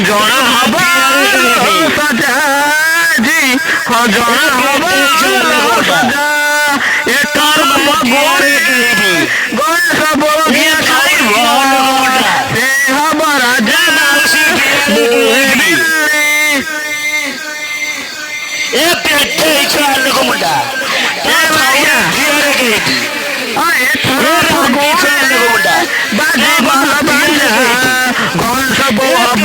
খজনা হব সজাজি খজনা হব সজা এটার মগরে গয় সব গিয়া খাইব সে হব রাজা এ পেটে চাল কোমটা এ ভাইয়া জিরে গেটি আয় থারা গোড়া বাজা বাজা গয় সব হব